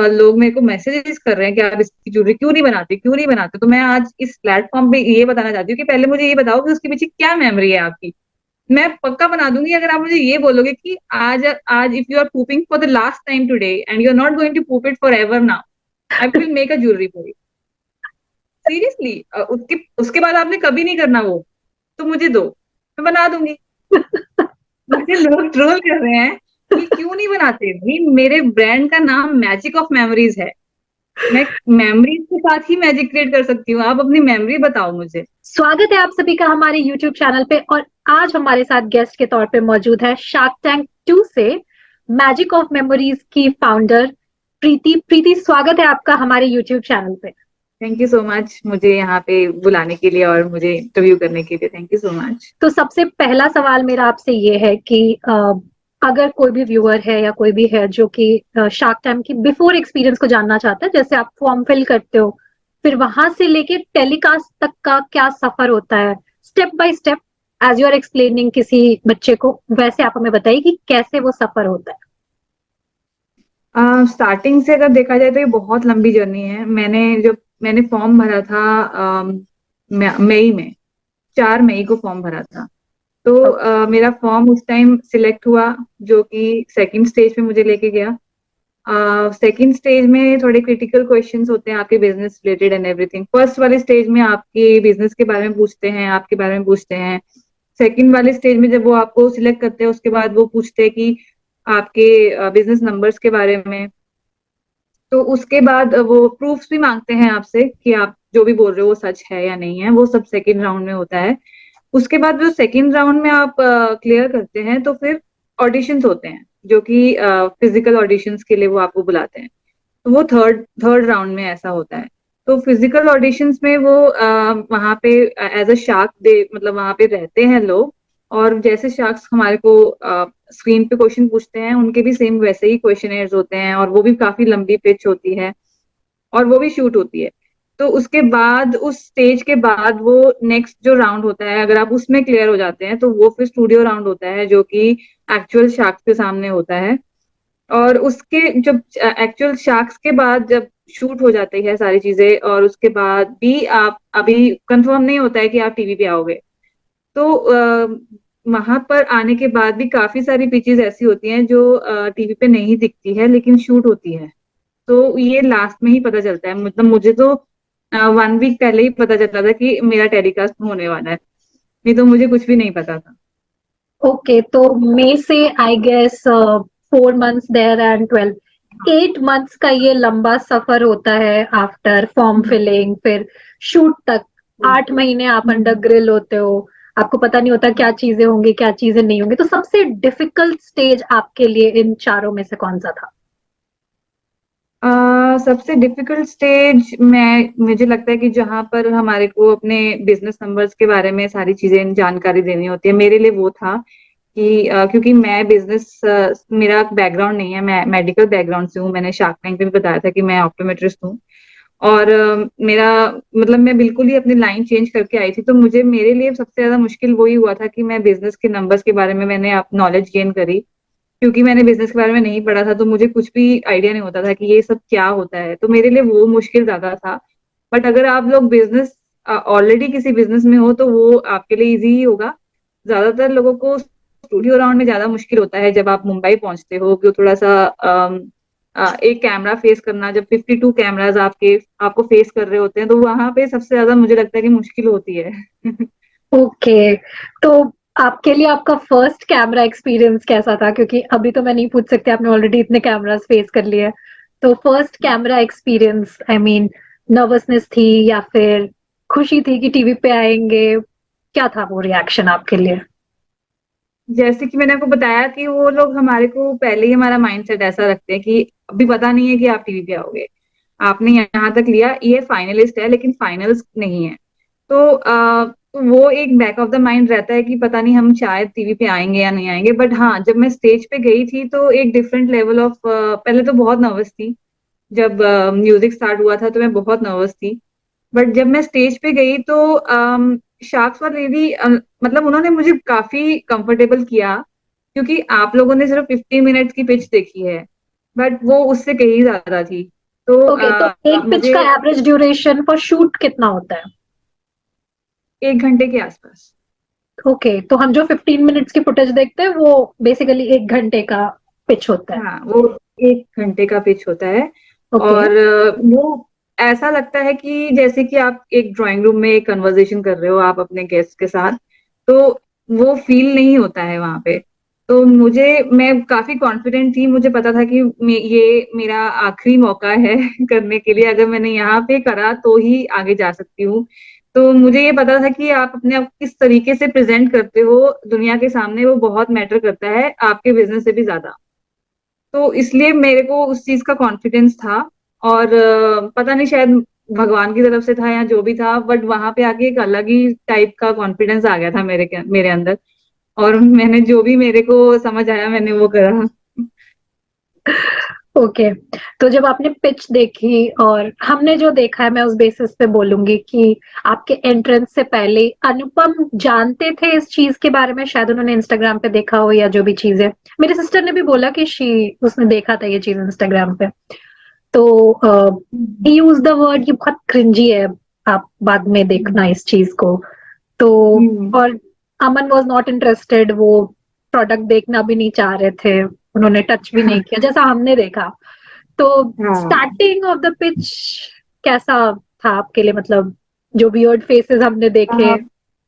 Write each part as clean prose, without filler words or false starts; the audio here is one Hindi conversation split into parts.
लोग मेरे को मैसेजेस कर रहे हैं कि आप इसकी ज्वेलरी क्यों नहीं बनाते, तो मैं आज इस प्लेटफॉर्म पे ये बताना चाहती हूँ कि पहले मुझे ये बताओ कि उसके पीछे क्या मेमोरी है आपकी। मैं पक्का बना दूंगी अगर आप मुझे ये बोलोगे कि आज आज if you are pooping for the last time today and you are not going to poop it forever now, I will make a jewellery for you. Seriously, उसके उसके बाद आपने कभी नहीं करना वो, तो मुझे दो, मैं बना दूंगी। मुझे लोग ट्रोल कर रहे हैं कि क्यों नहीं बनाते। भाई मेरे ब्रांड का नाम मैजिक ऑफ मेमोरीज है, मैं मेमोरीज के साथ ही मैजिक क्रिएट कर सकती हूँ। आप अपनी मेमोरी बताओ मुझे। स्वागत है आप सभी का हमारे YouTube चैनल पे। और आज हमारे साथ गेस्ट के तौर पे मौजूद है शार्क टैंक 2 से मैजिक ऑफ मेमोरीज की फाउंडर प्रीति। प्रीति, स्वागत है आपका हमारे YouTube चैनल पे। थैंक यू सो मच मुझे यहाँ पे बुलाने के लिए और मुझे इंटरव्यू करने के लिए, थैंक यू सो मच। तो सबसे पहला सवाल मेरा आपसे ये है कि अगर कोई भी व्यूअर है या कोई भी है जो कि शार्क टैंक की बिफोर एक्सपीरियंस को जानना चाहता है, जैसे आप फॉर्म फिल करते हो फिर वहां से लेके टेलीकास्ट तक का क्या सफर होता है, step by step as you are explaining किसी बच्चे को, वैसे आप हमें बताइए कि कैसे वो सफर होता है। स्टार्टिंग से अगर देखा जाए तो ये बहुत लंबी जर्नी है। मैंने फॉर्म भरा था मई में, 4 मई को फॉर्म भरा था। तो मेरा फॉर्म उस टाइम सिलेक्ट हुआ, जो कि सेकंड स्टेज पे मुझे लेके गया। सेकंड स्टेज में थोड़े क्रिटिकल क्वेश्चंस होते हैं आपके business related and everything. First वाले स्टेज में आपके बिजनेस के बारे में पूछते हैं, आपके बारे में पूछते हैं। सेकंड वाले स्टेज में जब वो आपको सिलेक्ट करते हैं उसके बाद वो पूछते हैं कि आपके बिजनेस नंबर्स के बारे में। तो उसके बाद वो प्रूफ्स भी मांगते हैं आपसे कि आप जो भी बोल रहे हो वो सच है या नहीं है। वो सब सेकंड राउंड में होता है। उसके बाद जो सेकंड राउंड में आप क्लियर करते हैं तो फिर ऑडिशंस होते हैं, जो कि फिजिकल ऑडिशंस के लिए वो आपको बुलाते हैं। तो वो थर्ड थर्ड राउंड में ऐसा होता है। तो फिजिकल ऑडिशंस में वो वहां पे एज अ शार्क दे, मतलब वहां पे रहते हैं लोग। और जैसे शार्क्स हमारे को स्क्रीन पे क्वेश्चन पूछते हैं, उनके भी सेम वैसे ही क्वेश्चनेयर्स होते हैं, और वो भी काफी लंबी पिच होती है और वो भी शूट होती है। तो उसके बाद उस स्टेज के बाद वो नेक्स्ट जो राउंड होता है, अगर आप उसमें क्लियर हो जाते हैं तो वो फिर स्टूडियो राउंड होता है, जो कि एक्चुअल शार्क्स के सामने होता है। और उसके जब एक्चुअल शार्क्स के बाद जब शूट हो जाती है सारी चीजें, और उसके बाद भी आप अभी कंफर्म नहीं होता है कि आप टीवी पे आओगे, तो वहां पर आने के बाद भी काफी सारी पिचेस ऐसी होती हैं जो टीवी पे नहीं दिखती है लेकिन शूट होती है। तो ये लास्ट में ही पता चलता है। मतलब मुझे तो 1 वीक पहले ही पता चलता था कि मेरा टेलीकास्ट होने वाला है, नहीं तो मुझे कुछ भी नहीं पता था। ओके, तो मई से I guess 4 months there and 8 months का ये लंबा सफर होता है आफ्टर फॉर्म फिलिंग फिर शूट तक। 8 महीने आप अंडर हम्म। ग्रिल होते हो, आपको पता नहीं होता क्या चीजें होंगी क्या चीजें नहीं होंगी। तो सबसे डिफिकल्ट स्टेज आपके लिए इन चारों में से कौन सा था? सबसे डिफिकल्ट स्टेज मैं मुझे लगता है कि जहां पर हमारे को अपने बिजनेस नंबर्स के बारे में सारी चीजें जानकारी देनी होती है, मेरे लिए वो था कि क्योंकि मैं बिजनेस, मेरा बैकग्राउंड नहीं है, मैं मेडिकल बैकग्राउंड से हूँ। मैंने शार्क टैंक में भी बताया था कि मैं ऑप्टोमेट्रिस्ट हूँ। और मेरा मतलब मैं बिल्कुल ही अपनी लाइन चेंज करके आई थी। तो मुझे मेरे लिए सबसे ज्यादा मुश्किल वही हुआ था कि मैं बिजनेस के नंबर्स के बारे में मैंने आप नॉलेज गेन करी, क्योंकि मैंने बिजनेस के बारे में नहीं पढ़ा था। तो मुझे कुछ भी आइडिया नहीं होता था कि ये सब क्या होता है, तो मेरे लिए वो मुश्किल ज्यादा था। बट अगर आप लोग बिजनेस ऑलरेडी किसी बिजनेस में हो तो वो आपके लिए इजी ही होगा। ज्यादातर लोगों को स्टूडियो राउंड में ज्यादा मुश्किल होता है जब आप मुंबई पहुंचते हो, कि थोड़ा सा एक कैमरा फेस करना, जब 52 कैमराज आपको फेस कर रहे होते हैं, तो वहां पे सबसे ज्यादा मुझे लगता है कि मुश्किल होती है। ओके, तो आपके लिए आपका फर्स्ट कैमरा एक्सपीरियंस कैसा था? क्योंकि अभी तो मैं नहीं पूछ सकती, आपने ऑलरेडी इतने कैमरास फेस कर लिए। तो first camera experience, I mean, nervousness थी या फिर खुशी थी कि टीवी पे आएंगे? क्या था वो रिएक्शन आपके लिए? जैसे कि मैंने आपको बताया कि वो लोग हमारे को पहले ही हमारा माइंडसेट ऐसा रखते हैं कि अभी पता नहीं है कि आप टीवी पे आओगे, आपने यहाँ तक लिया, ये फाइनलिस्ट है लेकिन फाइनल्स नहीं है। तो वो एक बैक ऑफ द माइंड रहता है कि पता नहीं हम शायद टीवी पे आएंगे या नहीं आएंगे। बट हाँ, जब मैं स्टेज पे गई थी तो एक डिफरेंट लेवल ऑफ, पहले तो बहुत नर्वस थी। जब म्यूजिक स्टार्ट हुआ था तो मैं बहुत नर्वस थी। बट जब मैं स्टेज पे गई तो शार्क्स वर रियली, मतलब उन्होंने मुझे काफी कंफर्टेबल किया, क्योंकि आप लोगों ने सिर्फ 50 मिनट्स की पिच देखी है, बट वो उससे कहीं ज्यादा थी। तो ओके, तो एक पिच मुझे का एवरेज ड्यूरेशन फॉर शूट कितना होता है? 1 घंटे के आसपास। ओके, तो हम जो 15 मिनट्स की फुटेज देखते हैं वो बेसिकली 1 घंटे का पिच होता है। हाँ, वो 1 घंटे का पिच होता है। ओके। और वो ऐसा लगता है कि जैसे कि आप एक ड्राइंग रूम में एक कन्वर्सेशन कर रहे हो आप अपने गेस्ट के साथ। तो वो फील नहीं होता है वहां पे। तो मैं काफी कॉन्फिडेंट थी, मुझे पता था कि ये मेरा आखिरी मौका है करने के लिए। अगर मैंने यहाँ पे करा तो ही आगे जा सकती हूँ। तो मुझे ये पता था कि आप अपने आप किस तरीके से प्रेजेंट करते हो दुनिया के सामने, वो बहुत मैटर करता है आपके बिजनेस से भी ज्यादा। तो इसलिए मेरे को उस चीज का कॉन्फिडेंस था। और पता नहीं, शायद भगवान की तरफ से था या जो भी था, बट वहां पे आके एक अलग ही टाइप का कॉन्फिडेंस आ गया था मेरे अंदर। और मैंने जो भी मेरे को समझ आया मैंने वो करा। ओके, तो जब आपने पिच देखी और हमने जो देखा है, मैं उस बेसिस पे बोलूंगी कि आपके एंट्रेंस से पहले अनुपम जानते थे इस चीज के बारे में, शायद उन्होंने इंस्टाग्राम पे देखा हो या जो भी चीज है। मेरी सिस्टर ने भी बोला कि शी उसने देखा था ये चीज इंस्टाग्राम पे। तो यूज द वर्ड ये बहुत क्रिंजी है, आप बाद में देखना इस चीज को। तो हम्म। और अमन वॉज नॉट इंटरेस्टेड, वो प्रोडक्ट देखना भी नहीं चाह रहे थे, उन्होंने टच भी नहीं किया जैसा हमने देखा। तो हाँ। स्टार्टिंग ऑफ द पिच कैसा था आपके लिए? मतलब जो वियर्ड फेसेस हमने देखे, हाँ।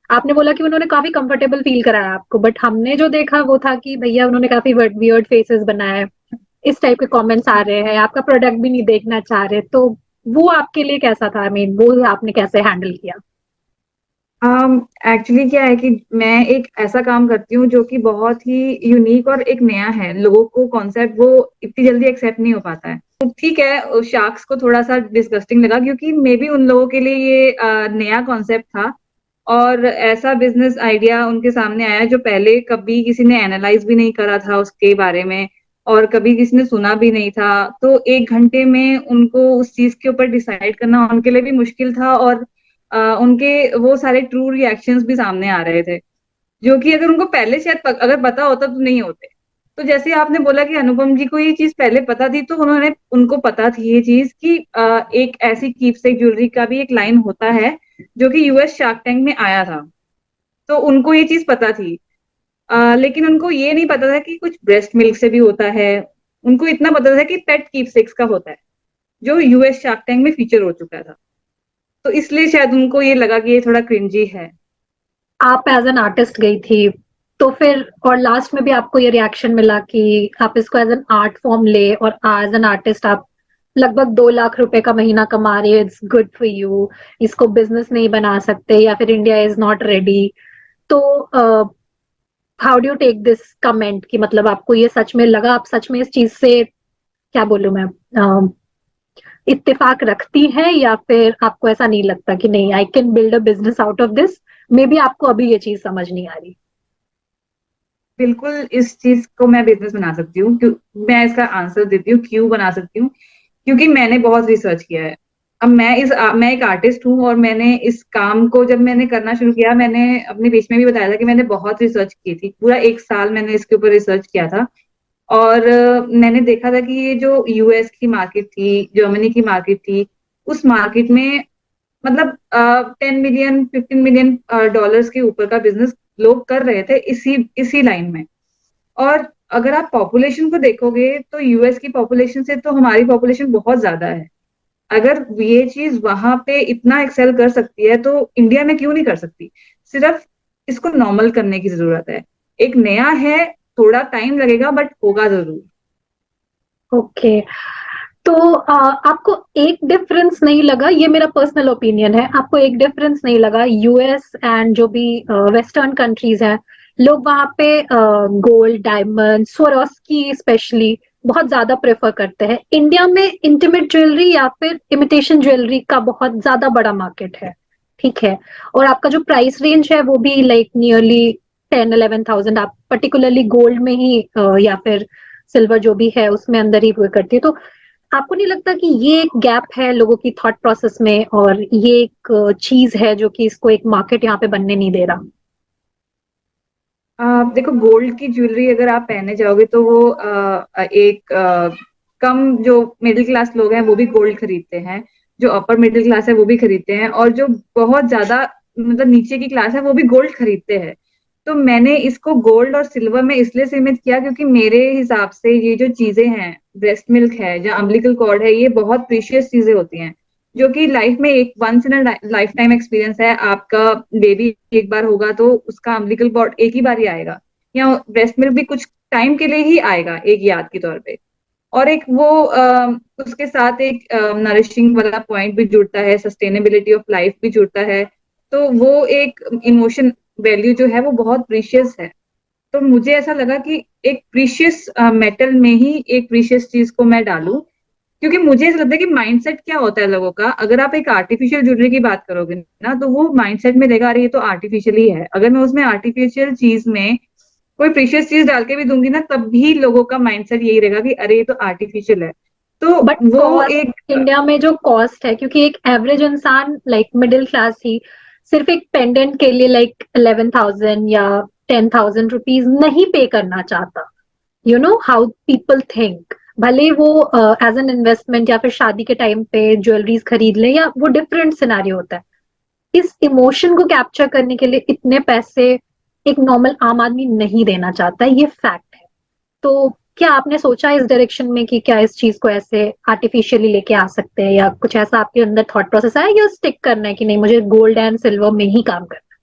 आपने बोला कि उन्होंने काफी कंफर्टेबल फील कराया आपको, बट हमने जो देखा वो था कि भैया उन्होंने काफी वियर्ड फेसेस बनाए, इस टाइप के कमेंट्स आ रहे हैं, आपका प्रोडक्ट भी नहीं देखना चाह रहे। तो वो आपके लिए कैसा था? आई मीन वो आपने कैसे हैंडल किया? एक्चुअली क्या है कि मैं एक ऐसा काम करती हूँ जो कि बहुत ही यूनिक और एक नया है। लोगों को कॉन्सेप्ट वो इतनी जल्दी एक्सेप्ट नहीं हो पाता है। तो ठीक है, शार्क्स को थोड़ा सा डिस्गस्टिंग लगा क्योंकि मे बी उन लोगों के लिए ये नया कॉन्सेप्ट था। और ऐसा बिजनेस आइडिया उनके सामने आया जो पहले कभी किसी ने एनालाइज भी नहीं करा था उसके बारे में, और कभी किसी ने सुना भी नहीं था। तो 1 घंटे में उनको उस चीज के ऊपर डिसाइड करना उनके लिए भी मुश्किल था। और उनके वो सारे ट्रू रिएक्शंस भी सामने आ रहे थे जो कि अगर उनको पहले शायद अगर पता होता तो नहीं होते। तो जैसे आपने बोला कि अनुपम जी को ये चीज पहले पता थी, तो उनको पता थी ये चीज कि एक ऐसी कीपसेक ज्वेलरी का भी एक लाइन होता है जो कि यूएस शार्क टैंक में आया था। तो उनको ये चीज पता थी। लेकिन उनको ये नहीं पता था कि कुछ ब्रेस्ट मिल्क से भी होता है। उनको इतना पता था कि पेट कीपसेक्स का होता है जो यूएस शार्क टैंक में फीचर हो चुका था। तो इसलिए शायद उनको ये लगा कि ये थोड़ा क्रिंजी है। आप एज एन आर्टिस्ट गई थी, तो फिर और लास्ट में भी आपको ये रिएक्शन मिला कि आप इसको एज एन आर्ट फॉर्म ले, और एज एन आर्टिस्ट आप लगभग 2 लाख रुपए का महीना कमा रहे हैं, इट्स गुड फॉर यू, इसको बिजनेस नहीं बना सकते या फिर इंडिया इज नॉट रेडी। तो how do you take this comment कि मतलब आपको ये सच में लगा, आप सच में इस चीज से, क्या बोलूं मैं, इत्तेफाक रखती हैं, या फिर आपको ऐसा नहीं लगता कि नहीं I can build a business out of this? May be आपको अभी ये चीज समझ नहीं आ रही। बिल्कुल इस चीज को मैं बिजनेस बना सकती हूँ। क्यों? मैं इसका आंसर देती हूँ क्यों बना सकती हूँ। क्योंकि मैंने बहुत रिसर्च किया है। अब मैं एक आर्टिस्ट हूँ और मैंने इस काम को जब मैंने करना शुरू किया, मैंने अपने बीच में भी बताया था कि मैंने बहुत रिसर्च की थी। पूरा 1 साल मैंने इसके ऊपर रिसर्च किया था। और मैंने देखा था कि ये जो यूएस की मार्केट थी, जर्मनी की मार्केट थी, उस मार्केट में मतलब 10 मिलियन 15 मिलियन डॉलर्स के ऊपर का बिजनेस लोग कर रहे थे इसी इसी लाइन में। और अगर आप पॉपुलेशन को देखोगे तो यूएस की पॉपुलेशन से तो हमारी पॉपुलेशन बहुत ज्यादा है। अगर ये चीज वहां पे इतना एक्सेल कर सकती है तो इंडिया में क्यों नहीं कर सकती। सिर्फ इसको नॉर्मल करने की जरूरत है। एक नया है, थोड़ा टाइम लगेगा बट होगा जरूर। ओके, तो आपको एक डिफरेंस नहीं लगा? ये मेरा पर्सनल ओपिनियन है, आपको एक डिफरेंस नहीं लगा यूएस एंड जो भी वेस्टर्न कंट्रीज हैं, लोग वहां पे गोल्ड, डायमंड, स्वरोस्की स्पेशली बहुत ज्यादा प्रेफर करते हैं? इंडिया में इंटीमेट ज्वेलरी या फिर इमिटेशन ज्वेलरी का बहुत ज्यादा बड़ा मार्केट है, ठीक है, और आपका जो प्राइस रेंज है वो भी लाइक नियरली 10-11 थाउजेंड, आप पर्टिकुलरली गोल्ड में ही या फिर सिल्वर जो भी है उसमें अंदर ही वो करती है। तो आपको नहीं लगता कि ये एक गैप है लोगों की थॉट प्रोसेस में, और ये एक चीज है जो कि इसको एक मार्केट यहाँ पे बनने नहीं दे रहा? देखो, गोल्ड की ज्वेलरी अगर आप पहनने जाओगे तो वो एक कम जो मिडिल क्लास लोग हैं वो भी गोल्ड खरीदते हैं, जो अपर मिडिल क्लास है वो भी खरीदते हैं, और जो बहुत ज्यादा मतलब नीचे की क्लास है वो भी गोल्ड खरीदते हैं। तो मैंने इसको गोल्ड और सिल्वर में इसलिए सीमित किया क्योंकि मेरे हिसाब से ये जो चीजें हैं, ब्रेस्ट मिल्क है या अम्बिलिकल कॉर्ड है, ये बहुत प्रीशियस चीजें होती हैं, जो कि लाइफ में एक once in lifetime experience है। आपका बेबी एक बार होगा तो उसका अम्बिलिकल कॉर्ड एक ही बार ही आएगा, या ब्रेस्ट मिल्क भी कुछ टाइम के लिए ही आएगा एक याद के तौर पे। और एक वो उसके साथ एक नरिशिंग वाला पॉइंट भी जुड़ता है, सस्टेनेबिलिटी ऑफ लाइफ भी जुड़ता है। तो वो एक इमोशन वैल्यू जो है वो बहुत प्रीशियस है। तो मुझे ऐसा लगा कि एक प्रीशियस मेटल में ही एक प्रीशियस चीज को मैं डालूं, क्योंकि मुझे ऐसा लगता है कि माइंडसेट क्या होता है लोगों का, अगर आप एक आर्टिफिशियल ज्वेलरी की बात करोगे ना तो वो माइंडसेट में देगा अरे ये तो आर्टिफिशियल ही है। अगर मैं उसमें आर्टिफिशियल चीज में कोई प्रीशियस चीज डाल के भी दूंगी ना तब भी लोगों का माइंडसेट यही रहेगा कि अरे ये तो आर्टिफिशियल है। तो बट वो कॉस्ट, एक इंडिया में जो कॉस्ट है, क्योंकि एक एवरेज इंसान लाइक मिडिल क्लास ही सिर्फ एक पेंडेंट के लिए लाइक 11,000 या 10,000 रुपीज नहीं पे करना चाहता। You know how people think, भले वो एज एन इन्वेस्टमेंट या फिर शादी के टाइम पे ज्वेलरीज खरीद ले, या वो डिफरेंट सिनेरियो होता है। इस इमोशन को कैप्चर करने के लिए इतने पैसे एक नॉर्मल आम आदमी नहीं देना चाहता, ये फैक्ट है। तो क्या आपने सोचा इस डायरेक्शन में कि क्या इस चीज को ऐसे आर्टिफिशियली लेके आ सकते हैं, या कुछ ऐसा आपके अंदर थॉट प्रोसेस आया, या स्टिक करना है कि नहीं मुझे गोल्ड एंड सिल्वर में ही काम करना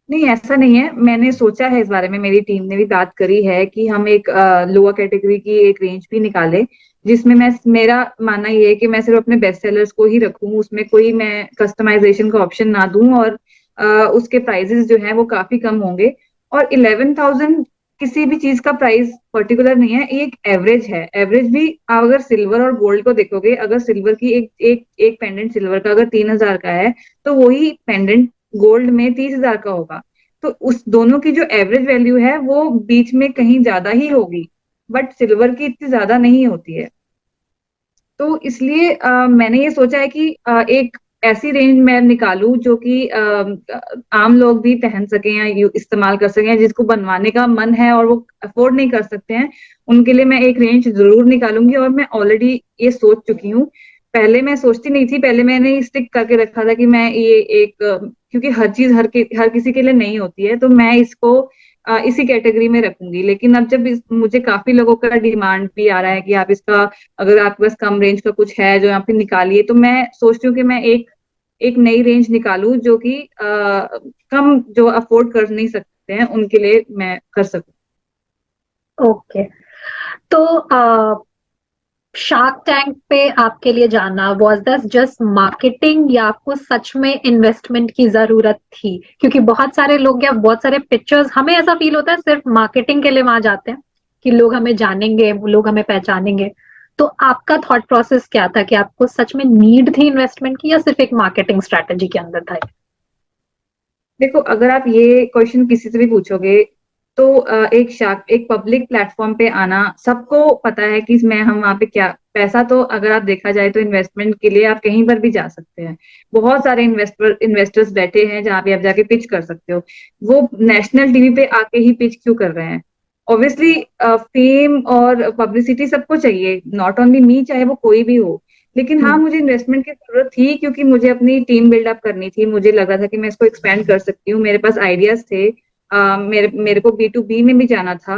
नहीं, ऐसा नहीं है। मैंने सोचा है इस बारे में, मेरी टीम ने भी बात करी है कि हम एक लोअर कैटेगरी की एक रेंज भी निकाले, जिसमें मैं मेरा मानना ये है कि मैं सिर्फ अपने बेस्ट सेलर्स को ही रखूं, उसमें कोई मैं कस्टमाइजेशन का ऑप्शन ना दूं, और उसके प्राइजेस जो हैं वो काफी कम होंगे। और 11,000 किसी भी चीज का प्राइस पर्टिकुलर नहीं है, ये एक एवरेज है। एवरेज भी आप अगर सिल्वर और गोल्ड को देखोगे, अगर सिल्वर की एक एक एक पेंडेंट सिल्वर का अगर 3,000 का है तो वही पेंडेंट गोल्ड में 30,000 का होगा। तो उस दोनों की जो एवरेज वैल्यू है वो बीच में कहीं ज्यादा ही होगी, बट सिल्वर की इतनी ज्यादा नहीं होती है। तो इसलिए मैंने ये सोचा है कि एक ऐसी रेंज मैं निकालूं जो कि आम लोग भी पहन सकें या इस्तेमाल कर सकें, जिसको बनवाने का मन है और वो अफोर्ड नहीं कर सकते हैं, उनके लिए मैं एक रेंज जरूर निकालूंगी। और मैं ऑलरेडी ये सोच चुकी हूँ। पहले मैं सोचती नहीं थी, पहले मैंने स्टिक करके रखा था कि मैं ये एक क्योंकि हर चीज हर किसी के लिए नहीं होती है, तो मैं इसको इसी कैटेगरी में रखूंगी। लेकिन अब जब मुझे काफी लोगों का डिमांड भी आ रहा है कि आप इसका, अगर आपके पास कम रेंज का कुछ है जो यहाँ पे निकालिए, तो मैं सोचती हूँ कि मैं एक एक नई रेंज निकालूं जो कि कम, जो अफोर्ड कर नहीं सकते हैं उनके लिए मैं कर सकूं। ओके। तो शार्क टैंक पे आपके लिए जाना वाज दैट जस्ट मार्केटिंग, या आपको सच में इन्वेस्टमेंट की जरूरत थी? क्योंकि बहुत सारे लोग या बहुत सारे पिक्चर्स, हमें ऐसा फील होता है सिर्फ मार्केटिंग के लिए वहां जाते हैं कि लोग हमें जानेंगे, लोग हमें पहचानेंगे। तो आपका थॉट प्रोसेस क्या था कि आपको सच में नीड थी इन्वेस्टमेंट की, या सिर्फ एक मार्केटिंग स्ट्रेटेजी के अंदर था? देखो, अगर आप ये क्वेश्चन किसी से भी पूछोगे तो एक पब्लिक प्लेटफॉर्म पे आना, सबको पता है कि मैं हम वहाँ पे क्या पैसा, तो अगर आप देखा जाए तो इन्वेस्टमेंट के लिए आप कहीं पर भी जा सकते हैं। बहुत सारे इन्वेस्टर्स बैठे हैं जहाँ पे आप जाके पिच कर सकते हो। वो नेशनल टीवी पे आके ही पिच क्यों कर रहे हैं? ऑब्वियसली फेम और पब्लिसिटी सबको चाहिए, नॉट ओनली मी, चाहे वो कोई भी हो। लेकिन हाँ, मुझे इन्वेस्टमेंट की जरूरत थी क्योंकि मुझे अपनी टीम बिल्डअप करनी थी। मुझे लगा था कि मैं इसको एक्सपेंड कर सकती हूँ, मेरे पास आइडियाज थे। मेरे मेरे को B2B में भी जाना था,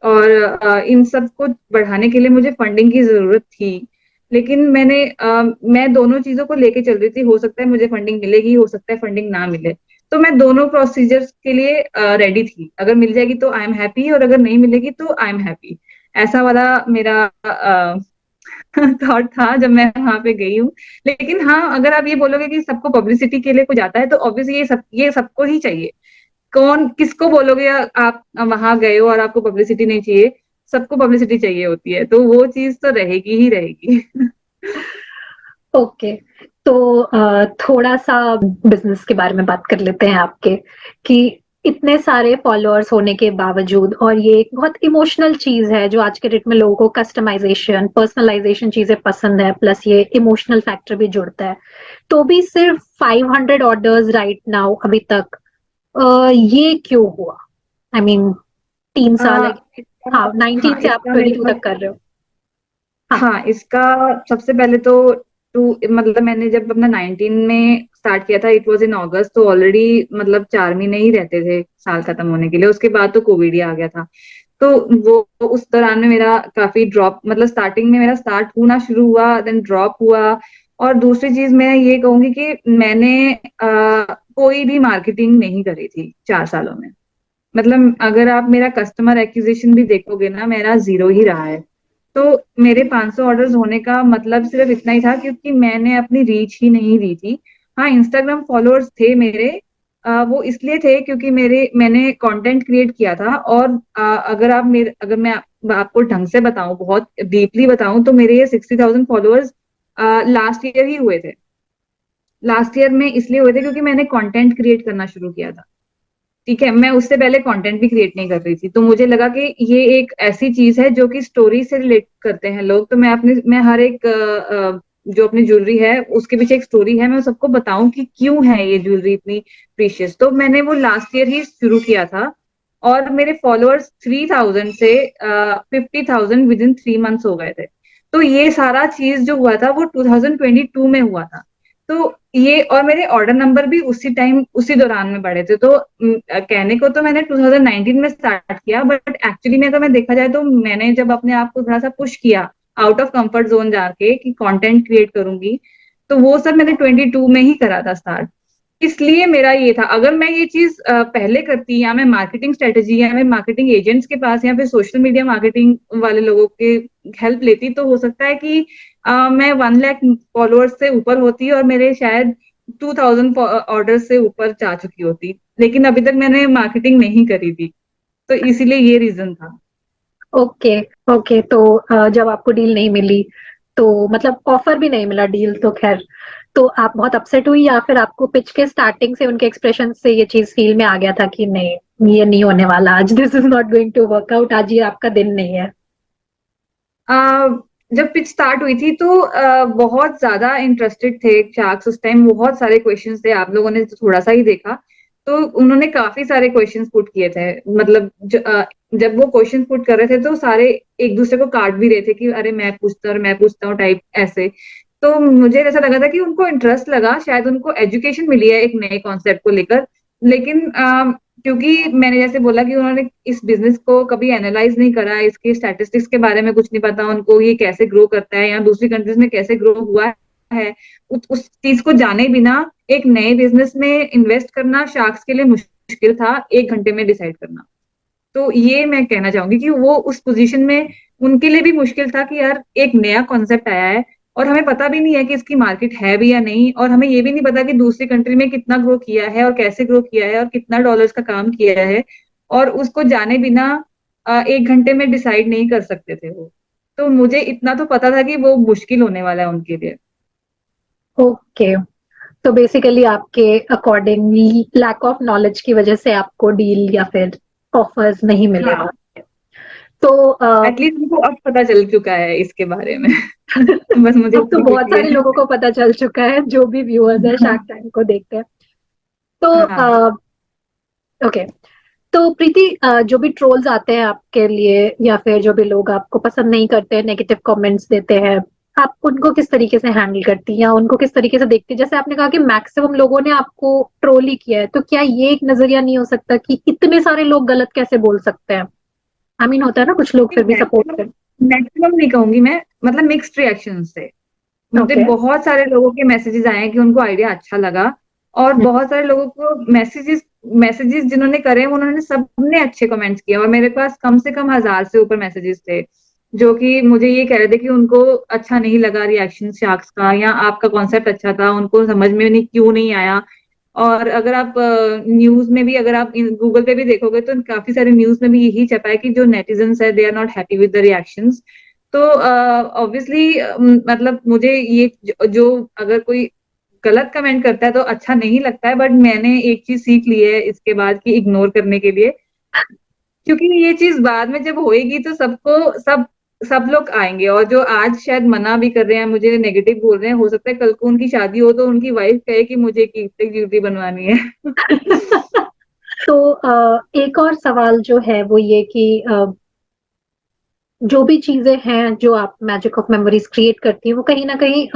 और इन सब को बढ़ाने के लिए मुझे फंडिंग की जरूरत थी। लेकिन मैं दोनों चीजों को लेके चल रही थी, हो सकता है मुझे फंडिंग मिलेगी, हो सकता है फंडिंग ना मिले। तो मैं दोनों प्रोसीजर्स के लिए रेडी थी, अगर मिल जाएगी तो आई एम हैप्पी, और अगर नहीं मिलेगी तो आई एम हैप्पी। ऐसा वाला मेरा थॉट था जब मैं वहां पे गई हूँ। लेकिन हाँ, अगर आप ये बोलोगे कि सबको पब्लिसिटी के लिए कुछ आता है, तो ऑब्वियसली ये सबको ही चाहिए। कौन किसको बोलोगे आप वहां गए हो और आपको पब्लिसिटी नहीं चाहिए? सबको पब्लिसिटी चाहिए होती है, तो वो चीज तो रहेगी ही रहेगी। ओके। तो थोड़ा सा बिजनेस के बारे में बात कर लेते हैं आपके, कि इतने सारे फॉलोअर्स होने के बावजूद, और ये एक बहुत इमोशनल चीज है जो आज के डेट में लोगों को कस्टमाइजेशन, पर्सनलाइजेशन चीजें पसंद है, प्लस ये इमोशनल फैक्टर भी जुड़ता है। तो भी सिर्फ 500 ऑर्डर्स राइट नाउ अभी तक, ये क्यों हुआ? आई I मीन 3 साल है। हाँ, हाँ, 19 से आप इसका मेरे 22 पास तक कर रहे हो। हाँ। हाँ, इसका सबसे पहले तो टू मतलब मैंने जब अपना 19 में स्टार्ट किया था, इट वाज इन अगस्त, तो ऑलरेडी मतलब 4 महीने ही रहते थे साल खत्म होने के लिए। उसके बाद तो कोविड ही आ गया था। तो वो उस दौरान में मेरा काफी ड्रॉप, मतलब स्टार्टिंग में मेरा स्टार्ट होना शुरू हुआ, देन ड्रॉप हुआ। और दूसरी चीज मैं ये कहूंगी कि मैंने कोई भी मार्केटिंग नहीं करी थी 4 सालों में। मतलब अगर आप मेरा कस्टमर एक्विजिशन भी देखोगे ना, मेरा जीरो ही रहा है। तो मेरे 500 ऑर्डर्स होने का मतलब सिर्फ इतना ही था क्योंकि मैंने अपनी रीच ही नहीं दी थी। हाँ, इंस्टाग्राम फॉलोअर्स थे मेरे, वो इसलिए थे क्योंकि मैंने कंटेंट क्रिएट किया था। और अगर मैं आपको ढंग से बताऊं, बहुत डीपली बताऊं, तो मेरे ये 60,000 फॉलोअर्स लास्ट ईयर ही हुए थे। लास्ट ईयर में इसलिए हुए थे क्योंकि मैंने कंटेंट क्रिएट करना शुरू किया था। ठीक है, मैं उससे पहले कंटेंट भी क्रिएट नहीं कर रही थी, तो मुझे लगा कि ये एक ऐसी चीज है जो कि स्टोरी से रिलेट करते हैं लोग। तो मैं हर एक जो अपनी ज्वेलरी है उसके पीछे एक स्टोरी है, मैं सबको बताऊं कि क्यों है ये ज्वेलरी इतनी प्रीशियस। तो मैंने वो लास्ट ईयर ही शुरू किया था। और मेरे फॉलोअर्स 3,000 से 50,000 विद इन 3 मंथ्स हो गए थे। तो ये सारा चीज जो हुआ था वो 2022 में हुआ था। तो ये, और मेरे ऑर्डर नंबर भी उसी टाइम उसी दौरान में बढ़े थे। तो कहने को तो मैंने 2019 में स्टार्ट किया, बट एक्चुअली में अगर मैं देखा जाए तो मैंने जब अपने आप को थोड़ा सा पुश किया आउट ऑफ कंफर्ट जोन जाके कि कंटेंट क्रिएट करूंगी, तो वो सब मैंने 22 में ही करा था स्टार्ट। इसलिए मेरा ये था, अगर मैं ये चीज पहले करती, या मैं मार्केटिंग स्ट्रेटेजी या मैं मार्केटिंग एजेंट्स के पास या फिर सोशल मीडिया मार्केटिंग वाले लोगों के हेल्प लेती, तो हो सकता है कि मैं 1 लाख फॉलोअर्स से ऊपर होती और मेरे शायद 2,000 ऑर्डर से ऊपर जा चुकी होती। लेकिन अभी तक मैंने मार्केटिंग नहीं करी थी, तो इसीलिए ये रीजन था। ओके। ओके, तो जब आपको डील नहीं मिली, तो मतलब ऑफर भी नहीं मिला, डील तो खैर, तो आप बहुत अपसेट हुई, या फिर आपको पिच के स्टार्टिंग से उनके एक्सप्रेशन से ये चीज फील में आ गया था कि नहीं, ये नहीं होने वाला आज, this is not going to work out, आज ये आपका दिन नहीं है? आ, जब पिच स्टार्ट हुई थी तो बहुत ज्यादा इंटरेस्टेड थे शार्क्स उस टाइम। बहुत सारे क्वेश्चंस थे, आप लोगों ने तो थोड़ा सा ही देखा। तो उन्होंने काफी सारे क्वेश्चंस पुट किए थे। मतलब जब वो क्वेश्चंस पुट कर रहे थे तो सारे एक दूसरे को काट भी रहे थे कि अरे मैं पूछता हूँ टाइप ऐसे। तो मुझे ऐसा लगा था कि उनको इंटरेस्ट लगा, शायद उनको एजुकेशन मिली है एक नए कॉन्सेप्ट को लेकर। लेकिन क्योंकि मैंने जैसे बोला कि उन्होंने इस बिजनेस को कभी एनालाइज नहीं करा, इसके स्टैटिस्टिक्स के बारे में कुछ नहीं पता उनको, ये कैसे ग्रो करता है या दूसरी कंट्रीज में कैसे ग्रो हुआ है, उस चीज को जाने बिना एक नए बिजनेस में इन्वेस्ट करना शार्क्स के लिए मुश्किल था 1 घंटे में डिसाइड करना। तो ये मैं कहना चाहूंगी कि वो उस पोजीशन में उनके लिए भी मुश्किल था कि यार एक नया कॉन्सेप्ट आया है और हमें पता भी नहीं है कि इसकी मार्केट है भी या नहीं, और हमें ये भी नहीं पता कि दूसरी कंट्री में कितना ग्रो किया है और कैसे ग्रो किया है और कितना डॉलर्स का काम किया है। और उसको जाने बिना 1 घंटे में डिसाइड नहीं कर सकते थे वो। तो मुझे इतना तो पता था कि वो मुश्किल होने वाला है उनके लिए। ओके, तो बेसिकली आपके अकॉर्डिंग लैक ऑफ नॉलेज की वजह से आपको डील या फिर ऑफर्स नहीं मिले हाँ, वहां। तो एटलीस्ट उनको अब पता चल चुका है इसके बारे में। बस मुझे अब तो इतनी बहुत खुशी सारे है। लोगों को पता चल चुका है, जो भी व्यूअर्स है शार्क टैंक को देखते हैं। तो हाँ, ओके, तो प्रीति, जो भी ट्रोल्स आते हैं आपके लिए, या फिर जो भी लोग आपको पसंद नहीं करते हैं, नेगेटिव कमेंट्स देते हैं, आप उनको किस तरीके से हैंडल करती हैं, या उनको किस तरीके से देखती हैं? जैसे आपने कहा कि मैक्सिमम लोगों ने आपको ट्रोल ही किया है, तो क्या ये एक नजरिया नहीं हो सकता कि इतने सारे लोग गलत कैसे बोल सकते हैं? आई मीन, होता है ना, कुछ लोग फिर भी सपोर्ट मैक्सिमम करते मैक्सिमम नहीं कहूंगी मैं, मतलब मिक्स्ड रिएक्शन से हैं। मुझे ओके। बहुत सारे लोगों के मैसेजेस आए हैं कि उनको आइडिया अच्छा लगा। और बहुत सारे लोगों को मैसेजेस मैसेजेस जिन्होंने करे उन्होंने सबने अच्छे कमेंट्स किए, और मेरे पास कम से कम 1,000 से ऊपर मैसेजेस थे जो कि मुझे ये कह रहे थे कि उनको अच्छा नहीं लगा रिएक्शन शार्क्स का, या आपका कॉन्सेप्ट अच्छा था, उनको समझ में नहीं क्यों नहीं आया। और अगर आप न्यूज में भी, अगर आप गूगल पे भी देखोगे तो काफी सारे न्यूज में भी यही छपा है कि जो नेटिजन्स है they are not happy with the reactions. तो ऑब्वियसली मतलब मुझे ये जो अगर कोई गलत कमेंट करता है तो अच्छा नहीं लगता है, बट मैंने एक चीज सीख ली है इसके बाद कि इग्नोर करने के लिए। क्योंकि ये चीज बाद में जब होएगी तो सब लोग आएंगे, और जो आज शायद मना भी कर रहे हैं, मुझे नेगेटिव बोल रहे हैं, हो सकता है कल को उनकी शादी हो तो उनकी वाइफ कहे कि मुझे कीर्तिक ज्योति बनवानी है। तो एक और सवाल जो है वो ये कि जो भी चीजें हैं जो आप मैजिक ऑफ मेमोरीज क्रिएट करती हैं वो कहीं ना कहीं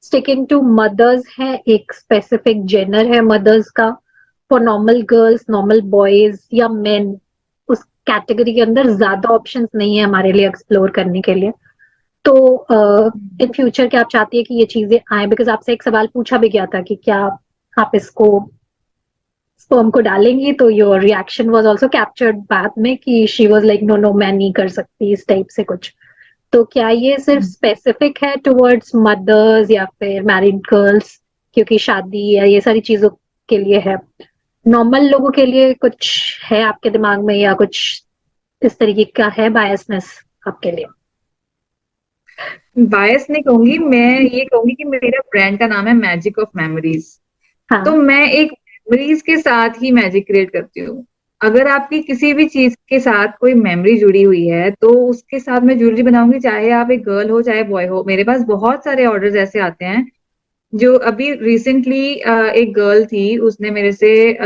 स्टिकिंग टू मदर्स है, एक स्पेसिफिक जेनर है मदर्स का। For normal girls, normal boys या मेन, उस कैटेगरी के अंदर ज्यादा ऑप्शंस नहीं है हमारे लिए एक्सप्लोर करने के लिए। तो इन फ्यूचर क्या आप चाहती है कि ये चीजें आए? बिकॉज आपसे एक सवाल पूछा भी गया था कि क्या आप इसको स्पर्म को डालेंगी, तो your reaction was also captured बाद में कि she was like no no मैं नहीं कर सकती, इस टाइप से कुछ। तो क्या ये सिर्फ स्पेसिफिक है टुवर्ड्स मदर्स या फिर मैरिड गर्ल्स, क्योंकि शादी या ये सारी चीजों के लिए है? नॉर्मल लोगों के लिए कुछ है आपके दिमाग में, या कुछ इस तरीके का है बायसनेस आपके लिए? बायस नहीं कहूंगी, मैं ये कहूंगी कि मेरा ब्रांड का नाम है मैजिक ऑफ मेमोरीज। तो हाँ। मैं एक मेमोरीज के साथ ही मैजिक क्रिएट करती हूँ। अगर आपकी किसी भी चीज के साथ कोई मेमोरी जुड़ी हुई है तो उसके साथ मैं ज्वेलरी बनाऊंगी, चाहे आप एक गर्ल हो चाहे बॉय हो। मेरे पास बहुत सारे ऑर्डर्स ऐसे आते हैं। जो अभी रिसेंटली एक गर्ल थी, उसने मेरे से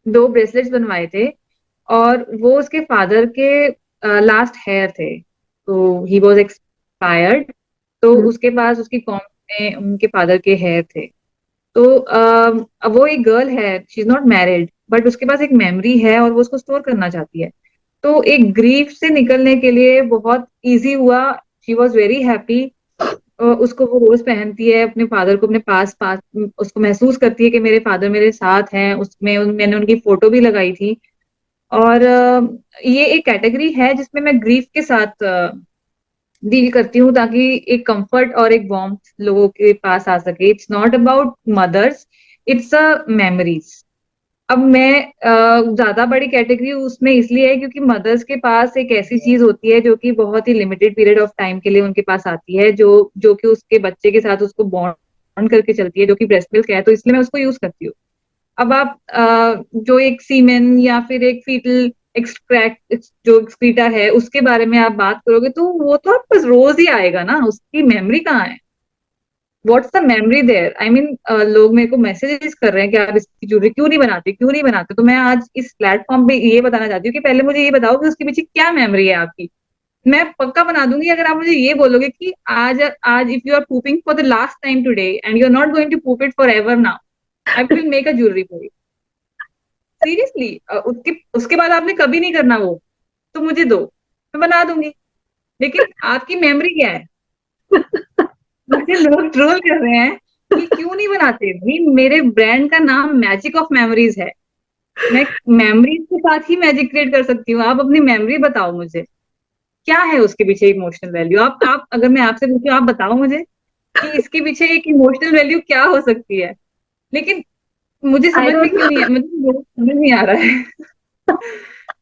2 ब्रेसलेट्स बनवाए थे, और वो उसके फादर के लास्ट हेयर थे, तो ही वॉज एक्सपायर्ड। तो हम्म। उसके पास उसकी कॉम में उनके फादर के हेयर थे। तो अब वो एक गर्ल है, she is not married, but उसके पास एक मेमोरी है और वो उसको स्टोर करना चाहती है। तो एक ग्रीफ से निकलने के लिए बहुत इजी हुआ। She was very happy. उसको वो रोज पहनती है, अपने फादर को अपने पास पास उसको महसूस करती है कि मेरे फादर मेरे साथ हैं। उसमें मैंने उनकी फोटो भी लगाई थी। और ये एक कैटेगरी है जिसमें मैं ग्रीफ के साथ डील करती हूँ, ताकि एक कंफर्ट और एक वार्मथ लोगों के पास आ सके। It's not about mother's, it's a memories. अब मैं ज्यादा बड़ी कैटेगरी उसमें इसलिए है क्योंकि मदर्स के पास एक ऐसी चीज होती है जो कि बहुत ही लिमिटेड पीरियड ऑफ टाइम के लिए उनके पास आती है, जो जो कि उसके बच्चे के साथ उसको बॉन्ड करके चलती है, जो कि ब्रेस्ट मिल्क है। तो इसलिए मैं उसको यूज करती हूँ। अब आप जो एक सीमेन या फिर एक फीटल एक्सट्रैक्ट जो एक्सक्रीटा है उसके बारे में आप बात करोगे, तो वो तो आपको रोज ही आएगा ना, उसकी मेमोरी कहाँ है? What's the memory there? I mean, लोग मेरे को मैसेजेस कर रहे हैं कि आप इसकी ज्वेलरी क्यों नहीं बनाते, क्यों नहीं बनाते। तो मैं आज इस प्लेटफॉर्म पे ये बताना चाहती हूँ कि पहले मुझे ये बताओ कि उसके पीछे क्या मेमोरी है आपकी। मैं पक्का बना दूंगी अगर आप मुझे ये बोलोगे कि आज आज if you are pooping for the last time today and you are not going to poop it forever now, I will make a jewelry for you. Seriously. उसके उसके बाद आपने कभी नहीं करना वो, तो मुझे दो, मैं बना दूंगी। लेकिन आपकी मेमोरी क्या है? मुझे लोग ट्रोल कर रहे हैं कि क्यों नहीं बनाते। भाई, मेरे ब्रांड का नाम मैजिक ऑफ मेमोरीज है। मैं मेमोरीज के साथ ही मैजिक क्रिएट कर सकती हूँ। आप अपनी मेमोरी बताओ मुझे, क्या है उसके पीछे इमोशनल वैल्यू। आप अगर मैं आपसे पूछूं, आप बताओ मुझे कि इसके पीछे एक इमोशनल वैल्यू क्या हो सकती है। लेकिन मुझे आई समझ में डोंट क्यों नहीं, मुझे समझ नहीं आ रहा है।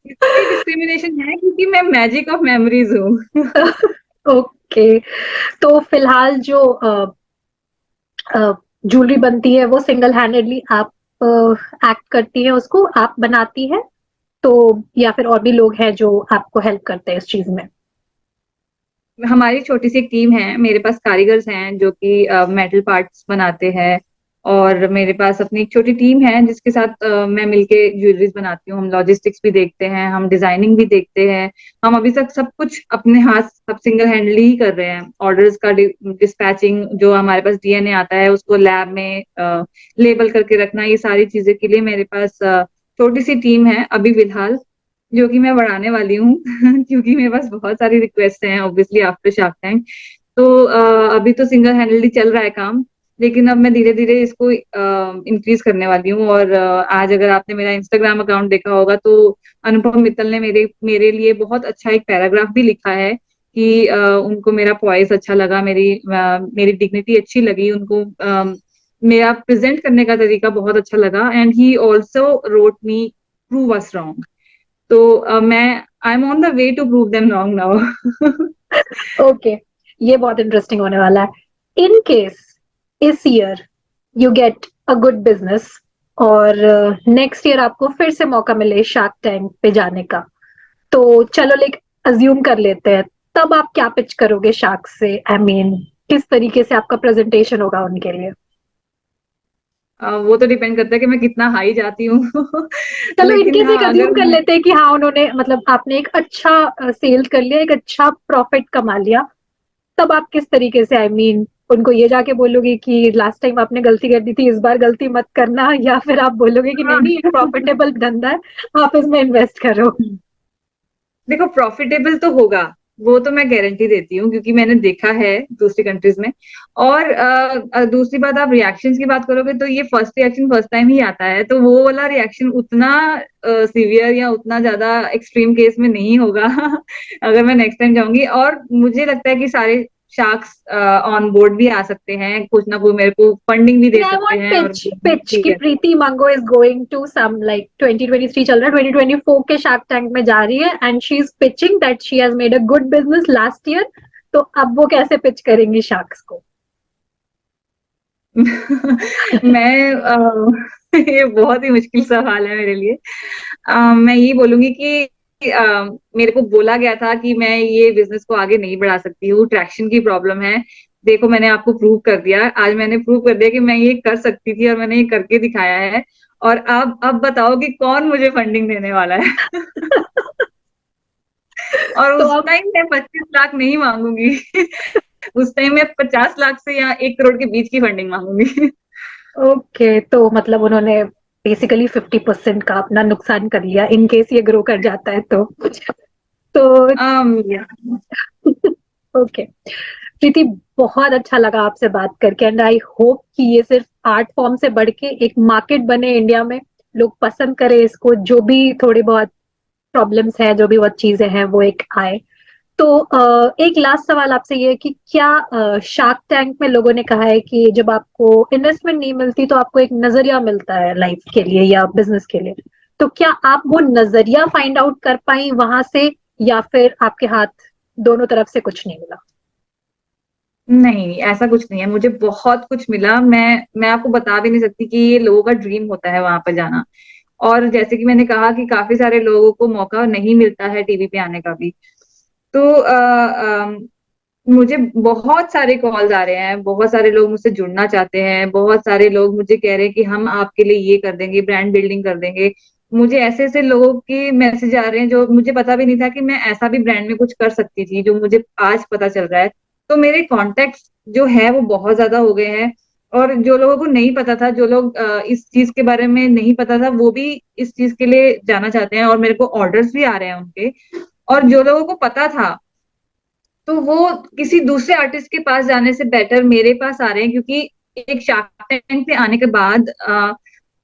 इसलिए डिस्क्रिमिनेशन है क्योंकि मैं मैजिक ऑफ मेमोरीज हूँ। नो। ओके। तो फिलहाल जो ज्वेलरी बनती है वो सिंगल हैंडेडली आप एक्ट करती है, उसको आप बनाती है, तो या फिर और भी लोग हैं जो आपको हेल्प करते हैं इस चीज में? हमारी छोटी सी एक टीम है, मेरे पास कारीगर्स हैं जो कि मेटल पार्ट्स बनाते हैं। और मेरे पास अपनी एक छोटी टीम है जिसके साथ मैं मिलके ज्वेलरीज बनाती हूँ। हम लॉजिस्टिक्स भी देखते हैं, हम डिजाइनिंग भी देखते हैं। हम अभी तक सब कुछ अपने हाथ सब सिंगल हैंडली ही कर रहे हैं। ऑर्डर्स का डिस्पैचिंग, जो हमारे पास डीएनए आता है उसको लैब में लेबल करके रखना, ये सारी चीजें के लिए मेरे पास छोटी सी टीम है अभी फिलहाल, जो कि मैं बढ़ाने वाली हूँ। क्योंकि मेरे पास बहुत सारी रिक्वेस्ट हैं ऑब्वियसली आफ्टर शार्क टैंक। तो अभी तो सिंगल हैंडली चल रहा है काम, लेकिन अब मैं धीरे धीरे इसको इंक्रीज करने वाली हूँ। और आज अगर आपने मेरा इंस्टाग्राम अकाउंट देखा होगा तो अनुपम मित्तल ने मेरे मेरे लिए बहुत अच्छा एक पैराग्राफ भी लिखा है कि उनको मेरा वॉइस अच्छा लगा, मेरी डिग्निटी अच्छी लगी उनको। मेरा प्रेजेंट करने का तरीका बहुत अच्छा लगा, and he also wrote me prove us wrong. तो मैं I am on the way to prove them wrong now. Okay. ये बहुत इंटरेस्टिंग होने वाला है। इन केस इस year you get a good business और नेक्स्ट ईयर आपको फिर से मौका मिले शार्क टैंक पे जाने का, तो चलो लाइक अज्यूम कर लेते हैं, तब आप क्या पिच करोगे शार्क से? आई मीन किस तरीके से आपका प्रेजेंटेशन होगा उनके लिए? वो तो डिपेंड करता है कि मैं कितना हाई जाती हूँ। चलो लेकिन इनकेस हाँ, एक अगर अज्यूम कर लेते हैं कि हाँ उन्होंने मतलब आपने एक अच्छा सेल कर लिया, एक अच्छा प्रॉफिट कमा लिया, तब आप किस तरीके से आई मीन उनको ये जाके बोलोगे कि लास्ट टाइम आपने गलती कर दी थी, इस बार गलती मत करना, या फिर आप बोलोगे कि नहीं नहीं, एक प्रॉफिटेबल धंधा है, आप इसमें इन्वेस्ट करो? देखो, प्रॉफिटेबल तो होगा, वो तो मैं गारंटी देती हूँ, क्योंकि मैंने देखा है दूसरी कंट्रीज में। और दूसरी बात, आप रिएक्शंस की बात करोगे तो ये फर्स्ट रिएक्शन फर्स्ट टाइम ही आता है, तो वो वाला रिएक्शन उतना सीवियर या उतना ज्यादा एक्सट्रीम केस में नहीं होगा। अगर मैं नेक्स्ट टाइम जाऊंगी, और मुझे लगता है कि सारे शार्क्स ऑन बोर्ड भी आ सकते हैं, कुछ ना कोई मेरे को फंडिंग भी दे आई सकते वांट हैं, और पिच पिच ठीक कि है। Preeti mango is going to some like 2023 चल रहा है, 2024 के शार्क टैंक में जा रही है and she is pitching that she has made a good business last year, तो अब वो कैसे पिच करेंगी शार्क्स को? मैं ये बहुत ही मुश्किल सवाल है मेरे लिए। मैं यही बोलूंगी कि मेरे को बोला गया था कि मैं ये बिजनेस को आगे नहीं बढ़ा सकती हूँ, ट्रैक्शन की प्रॉब्लम है। देखो, मैंने आपको प्रूव कर दिया, आज मैंने प्रूव कर दिया कि मैं ये कर सकती थी, और मैंने ये करके दिखाया है। और अब बताओ कि कौन मुझे फंडिंग देने वाला है। और तो उस अब टाइम मैं 25 लाख नहीं मांगूंगी। उस टाइम मैं 50 लाख से या 1 करोड़ के बीच की फंडिंग मांगूंगी। ओके, तो मतलब उन्होंने बेसिकली 50% का अपना नुकसान कर लिया इन केस ये ग्रो कर जाता है तो या ओके प्रीति, बहुत अच्छा लगा आपसे बात करके एंड आई होप कि ये सिर्फ आर्ट फॉर्म से बढ़ के एक मार्केट बने इंडिया में, लोग पसंद करें इसको, जो भी थोड़ी बहुत प्रॉब्लम्स है, जो भी बहुत चीजें हैं वो एक आए। तो एक लास्ट सवाल आपसे ये है कि क्या शार्क टैंक में लोगों ने कहा है कि जब आपको इन्वेस्टमेंट नहीं मिलती तो आपको एक नजरिया मिलता है लाइफ के लिए या बिजनेस के लिए, तो क्या आप वो नजरिया फाइंड आउट कर पाई वहां से, या फिर आपके हाथ दोनों तरफ से कुछ नहीं मिला? नहीं, ऐसा कुछ नहीं है, मुझे बहुत कुछ मिला। मैं आपको बता भी नहीं सकती कि ये लोगों का ड्रीम होता है वहां पर जाना। और जैसे कि मैंने कहा कि काफी सारे लोगों को मौका नहीं मिलता है टीवी पे आने का भी। तो मुझे बहुत सारे कॉल्स आ रहे हैं, बहुत सारे लोग मुझसे जुड़ना चाहते हैं, बहुत सारे लोग मुझे कह रहे हैं कि हम आपके लिए ये कर देंगे, ब्रांड बिल्डिंग कर देंगे। मुझे ऐसे ऐसे लोगों के मैसेज आ रहे हैं जो मुझे पता भी नहीं था कि मैं ऐसा भी ब्रांड में कुछ कर सकती थी, जो मुझे आज पता चल रहा है। तो मेरे कॉन्टेक्ट जो है वो बहुत ज्यादा हो गए हैं। और जो लोगों को नहीं पता था, जो लोग इस चीज के बारे में नहीं पता था, वो भी इस चीज के लिए जाना चाहते हैं, और मेरे को ऑर्डर्स भी आ रहे हैं उनके। और जो लोगों को पता था, तो वो किसी दूसरे आर्टिस्ट के पास जाने से बेटर मेरे पास आ रहे हैं, क्योंकि एक शार्क टैंक पे आने के बाद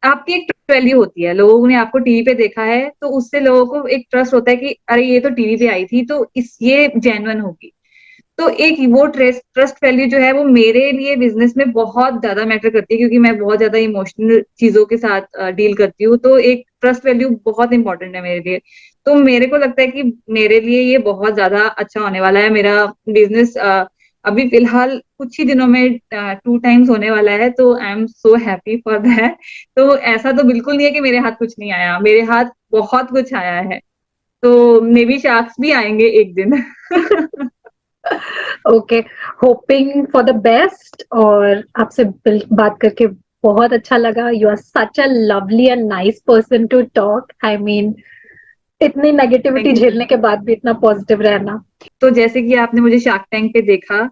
आपकी एक वैल्यू होती है, लोगों ने आपको टीवी पे देखा है, तो उससे लोगों को एक ट्रस्ट होता है कि अरे ये तो टीवी पे आई थी, तो इस ये जेन्युइन होगी। तो एक वो ट्रस्ट ट्रस्ट वैल्यू जो है वो मेरे लिए बिजनेस में बहुत ज्यादा मैटर करती है, क्योंकि मैं बहुत ज्यादा इमोशनल चीजों के साथ डील करती हूँ, तो एक ट्रस्ट वैल्यू बहुत इंपॉर्टेंट है मेरे लिए। तो मेरे को लगता है कि मेरे लिए ये बहुत ज्यादा अच्छा होने वाला है मेरा बिजनेस। अभी फिलहाल कुछ ही दिनों में 2 टाइम्स होने वाला है, तो I am so happy for that. तो ऐसा तो बिल्कुल नहीं है कि मेरे हाथ कुछ नहीं आया, मेरे हाथ बहुत कुछ आया है। तो मे बी शार्क्स भी आएंगे एक दिन। Okay, hoping for the best. और आपसे बात करके बहुत अच्छा लगा, you are such a lovely and nice person to talk, I mean इतनी नेगेटिविटी थैंक यू। झेलने के बाद भी इतना पॉजिटिव रहना। तो जैसे कि आपने मुझे शार्क टैंक पे देखा,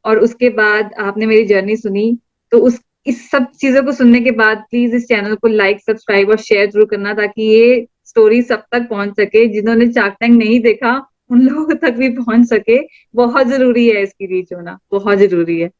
और उसके बाद आपने मेरी जर्नी सुनी, तो उस इस सब चीजों को सुनने के बाद प्लीज इस चैनल को लाइक, सब्सक्राइब और शेयर जरूर करना, ताकि ये स्टोरी सब तक पहुंच सके, जिन्होंने शार्क टैंक नहीं देखा उन लोगों तक भी पहुंच सके। बहुत जरूरी है इसकी रीच होना, बहुत जरूरी है।